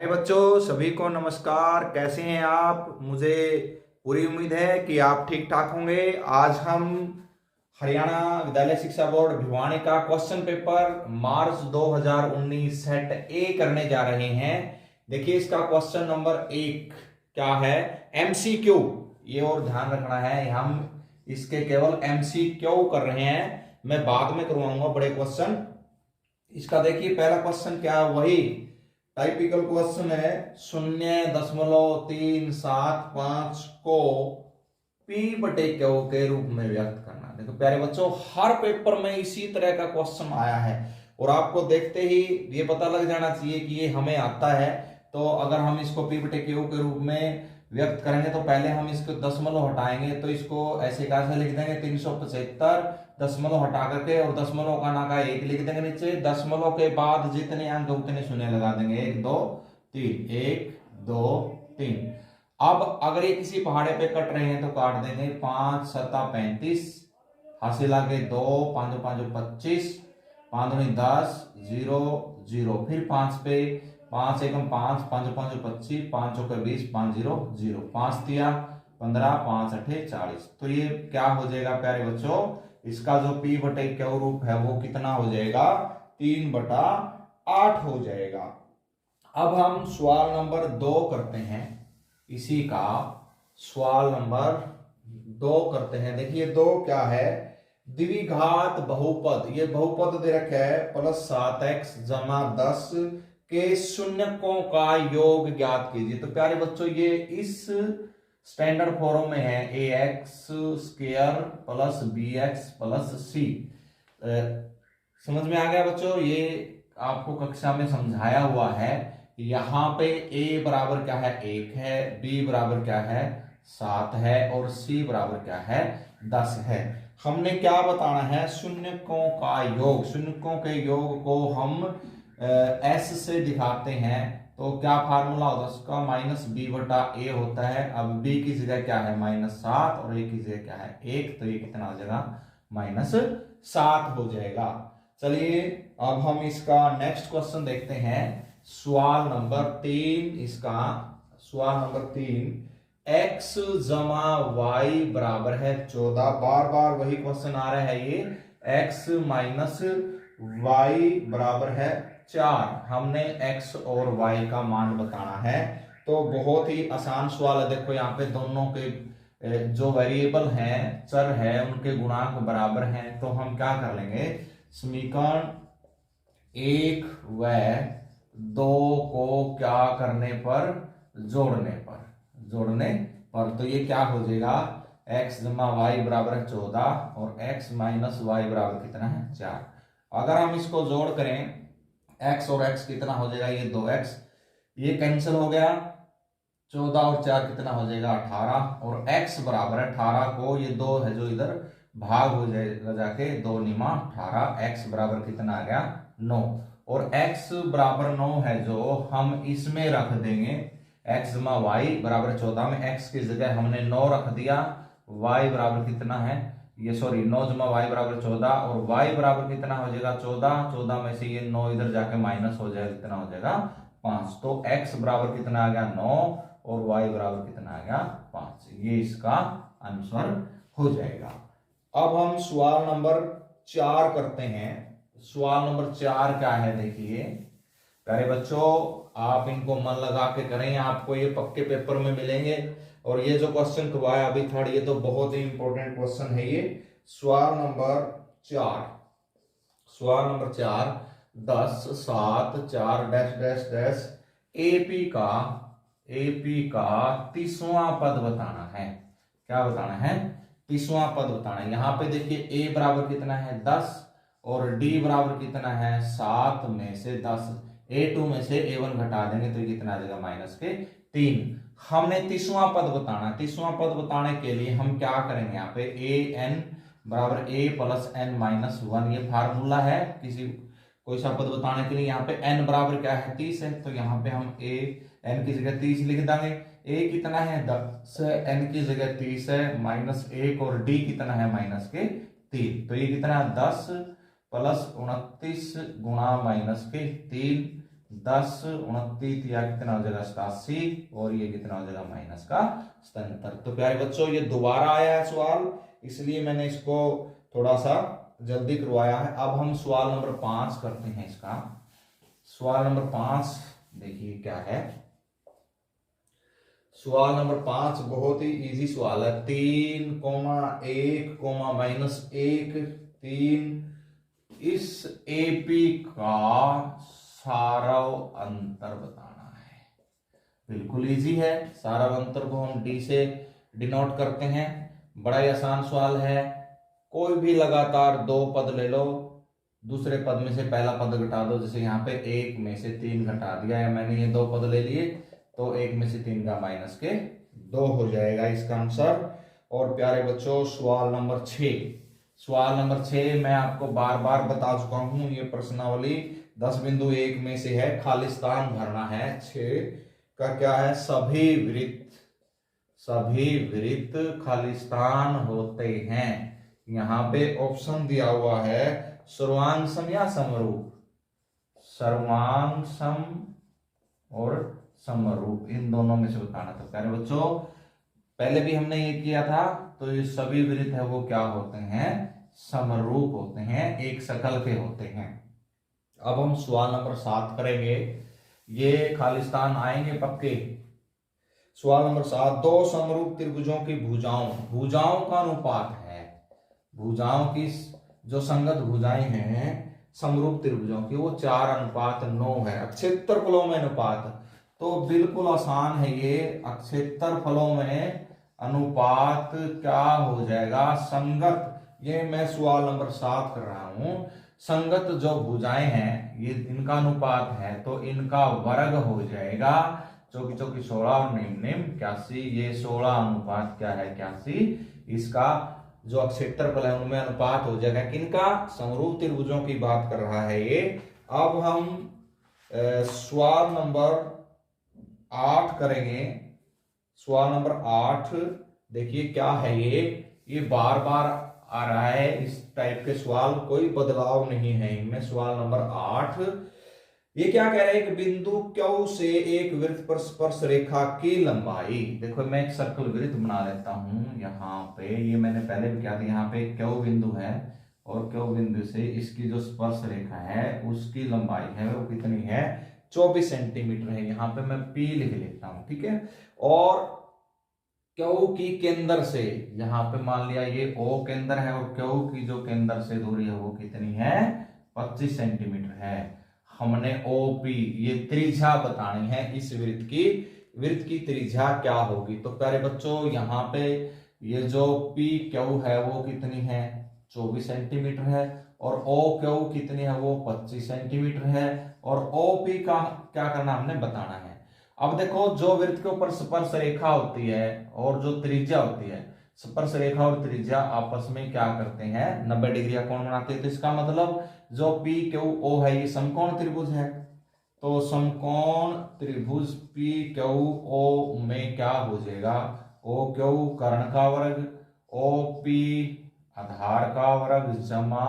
बच्चों सभी को नमस्कार। कैसे हैं आप? मुझे पूरी उम्मीद है कि आप ठीक ठाक होंगे। आज हम हरियाणा विद्यालय शिक्षा बोर्ड भिवानी का क्वेश्चन पेपर मार्च 2019 सेट ए करने जा रहे हैं। देखिए इसका क्वेश्चन नंबर 1 क्या है, एमसीक्यू। ये और ध्यान रखना है, हम इसके केवल एमसीक्यू कर रहे हैं, मैं बाद में करवाऊंगा बड़े क्वेश्चन। इसका देखिए पहला क्वेश्चन क्या है, वही टाइपिकल क्वेश्चन है, 0.375 को पी बटे क्यू के रूप में व्यक्त करना। देखो प्यारे बच्चों, हर पेपर में इसी तरह का क्वेश्चन आया है और आपको देखते ही ये पता लग जाना चाहिए कि ये हमें आता है। तो अगर हम इसको पी बटे क्यू के रूप में व्यक्त करेंगे तो पहले हम इसको दशमलव हटाएंगे, तो इसको ऐसे कैसे लिख देंगे, 375 दशमलव हटा करके और दशमलव का ना का 1 लिख देंगे नीचे। दशमलव के बाद जितने अंक उतने शून्य लगा देंगे, 1 2 3, 1 2 3। अब अगर ये किसी पहाड़े पे कट रहे हैं तो काट देंगे, 5 7 35, हासिल आगे 2 5 5 25, 5 दूनी 10 0 0, फिर 5 पे 5 एकम 5 5 5 25, 5 चौके 20, 5 0 0, 5 तिया 15, 5 अठे 40। तो ये क्या हो जाएगा प्यारे बच्चों, इसका जो पी बटे क्यू रूप है वो कितना हो जाएगा, 3/8 हो जाएगा। अब हम सवाल नंबर 2 करते हैं, इसी का सवाल नंबर 2 करते हैं। देखिए 2 क्या है, द्विघात बहुपद, ये बहुपद दे रखा है, +7x जमा 10 के शून्यकों का योग ज्ञात कीजिए। तो प्यारे बच्चों ये इस स्टैंडर्ड फॉर्म में है, ax² plus bx plus c। समझ में आ गया बच्चों? ये आपको कक्षा में समझाया हुआ है। यहाँ पे a बराबर क्या है, 1 है, b बराबर क्या है, 7 है, और c बराबर क्या है, 10 है। हमने क्या बताना है, शून्यकों का योग। शून्यकों के योग को हम s से दिखाते हैं, तो क्या फार्मूला होता है उसका, -b/a होता है। अब b की जगह क्या है, -7, और a की जगह क्या है, 1, तो ये कितना हो जाएगा, -7 हो जाएगा। चलिए अब हम इसका नेक्स्ट क्वेश्चन देखते हैं, सवाल नंबर 3। इसका सवाल नंबर 3, x जमा वाई बराबर है 14। बार बार वही क्वेश्चन आ रहा है, ये x माइनस वाई बराबर है 4। हमने x और y का मान बताना है। तो बहुत ही आसान सवाल है। देखो यहाँ पे दोनों के जो वेरिएबल हैं, चर है, उनके गुणांक बराबर हैं। तो हम क्या कर लेंगे, समीकरण 1 व 2 को क्या करने पर, जोड़ने पर तो ये क्या हो जाएगा, x जमा वाई बराबर है 14 और x माइनस वाई बराबर कितना है, 4। अगर हम इसको जोड़ करें, x और x कितना हो जाएगा, ये 2x, ये कैंसिल हो गया, 14 और 4 कितना हो जाएगा, 18, और x बराबर है 18 को, ये 2 है जो इधर भाग हो जाएगा जाके, 2 निमा 18, x बराबर कितना आ गया, 9, और x बराबर 9 है जो हम इसमें रख देंगे, x जमा वाई बराबर 14 में x की जगह हमने 9 रख दिया, y बराबर कितना है, ये सॉरी 9 जमा वाई बराबर 14, और y बराबर कितना हो जाएगा, 14, 14 में से ये 9 इधर जाके माइनस हो जाएगा, कितना हो जाएगा, 5। तो x बराबर कितना आ गया, 9, और y बराबर कितना आ गया, 5। ये इसका आंसर हो जाएगा। अब हम सवाल नंबर 4 करते हैं। सवाल नंबर 4 क्या है, देखिए प्यारे बच्चों, आप इनको मन लगा के करें, आपको ये पक्के पेपर में मिलेंगे। और ये जो क्वेश्चन करवाया अभी थर्ड, ये तो बहुत ही इंपॉर्टेंट क्वेश्चन है। ये सवाल नंबर 4, सवाल number 4, 10 7 4 dash dash dash AP का 30वां पद बताना है। क्या बताना है, 30वां पद बताना है। यहाँ पे देखिए a बराबर कितना है, 10, और d बराबर कितना है, 7 में से 10, a2 में से a1 घटा देंगे तो कितना आ जाएगा, -3। हमने 30वां पद बताना। 30वां पद बताने के लिए हम क्या करेंगे, यहाँ पे an बराबर a प्लस n माइनस 1, ये फार्मूला है किसी कोई सा पद बताने के लिए। यहाँ पे n बराबर क्या है, 30 है, तो यहाँ पे हम n की जगह 30 लिख देंगे। a कितना है, 10 है, n की जगह 30 है, -1, और d कितना है, -3। तो ये कितना है, 10 प्लस 29 गुणा -3, 10 29 या कितना हो जाएगा 87 और ये कितना हो जाएगा माइनस का 77। तो प्यारे बच्चों ये दोबारा आया है सवाल, इसलिए मैंने इसको थोड़ा सा जल्दी करवाया है। अब हम सवाल नंबर 5 करते हैं इसका। सवाल नंबर 5 देखिए क्या है। सवाल नंबर 5 बहुत ही इजी सवाल है। 3,1, -1 3 इस एपी का सारव अंतर बताना है। बिल्कुल इजी है। सारव अंतर को हम डी से डिनोट करते हैं। बड़ा ही आसान सवाल है। कोई भी लगातार दो पद ले लो, दूसरे पद में से पहला पद घटा दो। जैसे यहाँ पे 1 में से 3 घटा दिया है मैंने, ये दो पद ले लिए, तो 1 में से 3 का माइनस के 2 हो जाएगा इसका आंसर। और प्यारे बच्चों सवाल नंबर 6, सवाल नंबर 6 मैं आपको बार बार बता चुका हूं, ये प्रश्नावली 10.1 में से है, खालिस्तान भरना है। 6 का क्या है, सभी वृत्त खालिस्तान होते हैं। यहां पे ऑप्शन दिया हुआ है सर्वांशम या समरूप, सर्वांशम और समरूप, इन दोनों में से बताना। तो प्यारे बच्चों पहले भी हमने ये किया था, तो ये सभी वृत्त है वो क्या होते हैं, समरूप होते हैं, एक शकल के होते हैं। अब हम सवाल नंबर 7 करेंगे। ये खालिस्तान आएंगे पक्के। सवाल नंबर 7, दो समरूप त्रिभुजों की भुजाओं का अनुपात है। भुजाओं की जो संगत भुजाएं हैं समरूप त्रिभुजों की, वो 4:9 है। क्षेत्रफलों में अनुपात, तो बिल्कुल आसान है ये। क्षेत्रफलों में अनुपात क्या हो जाएगा, संगत। ये मैं सवाल नंबर 7 कर रहा हूं। संगत जो भुजाएं हैं ये इनका अनुपात है, तो इनका वर्ग हो जाएगा। चौकी चौकी 16 और निम 81, ये 16 अनुपात क्या है 81। इसका जो क्षेत्रफल है उनमें अनुपात हो जाएगा किनका, समरूप त्रिभुजों की बात कर रहा है ये। अब हम सवाल नंबर 8 करेंगे। सवाल नंबर 8 देखिए क्या है ये बार बार आ रहा है इस टाइप के सवाल, कोई बदलाव नहीं है इनमें। सवाल नंबर 8 ये क्या कह रहे हैं कि बिंदु Q से एक वृत्त पर स्पर्श रेखा की लंबाई। देखो मैं एक सर्कल वृत्त बना लेता हूं यहाँ पे, ये मैंने पहले भी किया था। यहाँ पे Q बिंदु है और Q बिंदु से इसकी जो स्पर्श रेखा है उसकी लंबाई है वो कितनी है, 24 सेंटीमीटर है। यहाँ पे मैं P लिख लेता हूं, ठीक है। और Q की केंद्र से, यहाँ पे मान लिया ये O केंद्र है और Q की जो केंद्र से दूरी है वो कितनी है, 25 सेंटीमीटर है। हमने OP ये त्रिज्या बतानी है इस वृत्त की त्रिज्या क्या होगी। तो प्यारे बच्चों यहाँ पे ये जो PQ है वो कितनी है, 24 सेंटीमीटर है, और OQ कितनी है, वो 25 सेंटीमीटर है, और OP का क्या करना हमने बताना है। अब देखो जो वृत्त के ऊपर स्पर्श रेखा होती है और जो त्रिज्या होती है, स्पर्श रेखा और त्रिज्या आपस में क्या करते हैं, 90 डिग्री का कोण बनाते हैं। तो इसका मतलब जो PQO है ये समकोण त्रिभुज है। तो समकोण त्रिभुज PQO में क्या हो जाएगा, OQ कर्ण का वर्ग, OP आधार का वर्ग जमा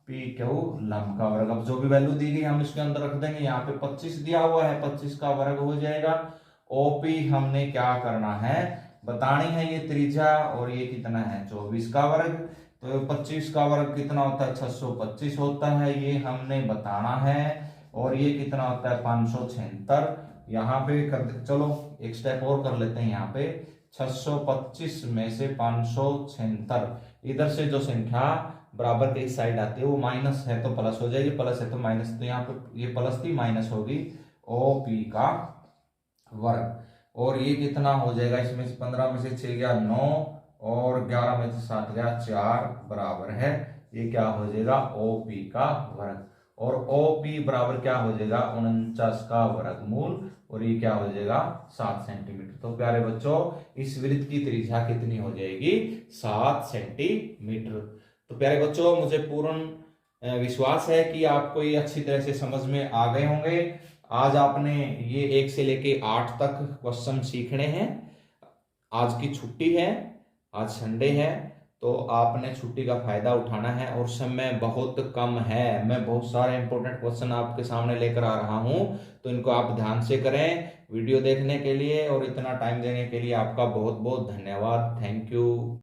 PQ लंब का वर्ग। अब जो भी वैल्यू दी गई हम इसके अंदर रख देंगे। यहाँ पे 25 दिया हुआ है, 25 का वर्ग हो जाएगा। OP हमने क्या करना है, बतानी है ये त्रिज्या, और ये कितना है 24 का वर्ग। तो 25 का वर्ग कितना होता है, 625 होता है, ये हमने बताना है। और ये कितना होता है 576। यहाँ पे चलो एक स्टेप और कर लेते हैं। यहाँ पे 625 में से 576, इधर से जो संख्या बराबर के इस साइड आती है वो माइनस है तो प्लस हो जाएगी, प्लस है तो माइनस। तो यहाँ पे ये प्लस थी माइनस होगी, OP का वर्ग। और ये कितना हो जाएगा, इसमें से 15 में से 6 गया 9 और 11 में से 7 गया 4 बराबर है, ये क्या हो जाएगा OP का वर्ग। और OP बराबर क्या हो जाएगा 49 का वर्गमूल, और ये क्या हो जाएगा 7 सेंटीमीटर। तो प्यारे बच्चों इस वृत्त की त्रिज्या कितनी हो जाएगी, 7 सेंटीमीटर। तो प्यारे बच्चों मुझे पूर्ण विश्वास है कि आपको ये अच्छी तरह से समझ में आ गए होंगे। आज आपने ये 1 से लेके 8 तक क्वेश्चन सीखने हैं। आज की छुट्टी है, आज संडे है, तो आपने छुट्टी का फायदा उठाना है और समय बहुत कम है। मैं बहुत सारे इंपॉर्टेंट क्वेश्चन आपके सामने लेकर आ रहा हूं, तो इनको आप ध्यान से करें। वीडियो देखने के लिए और इतना टाइम देने के लिए आपका बहुत बहुत धन्यवाद। Thank you.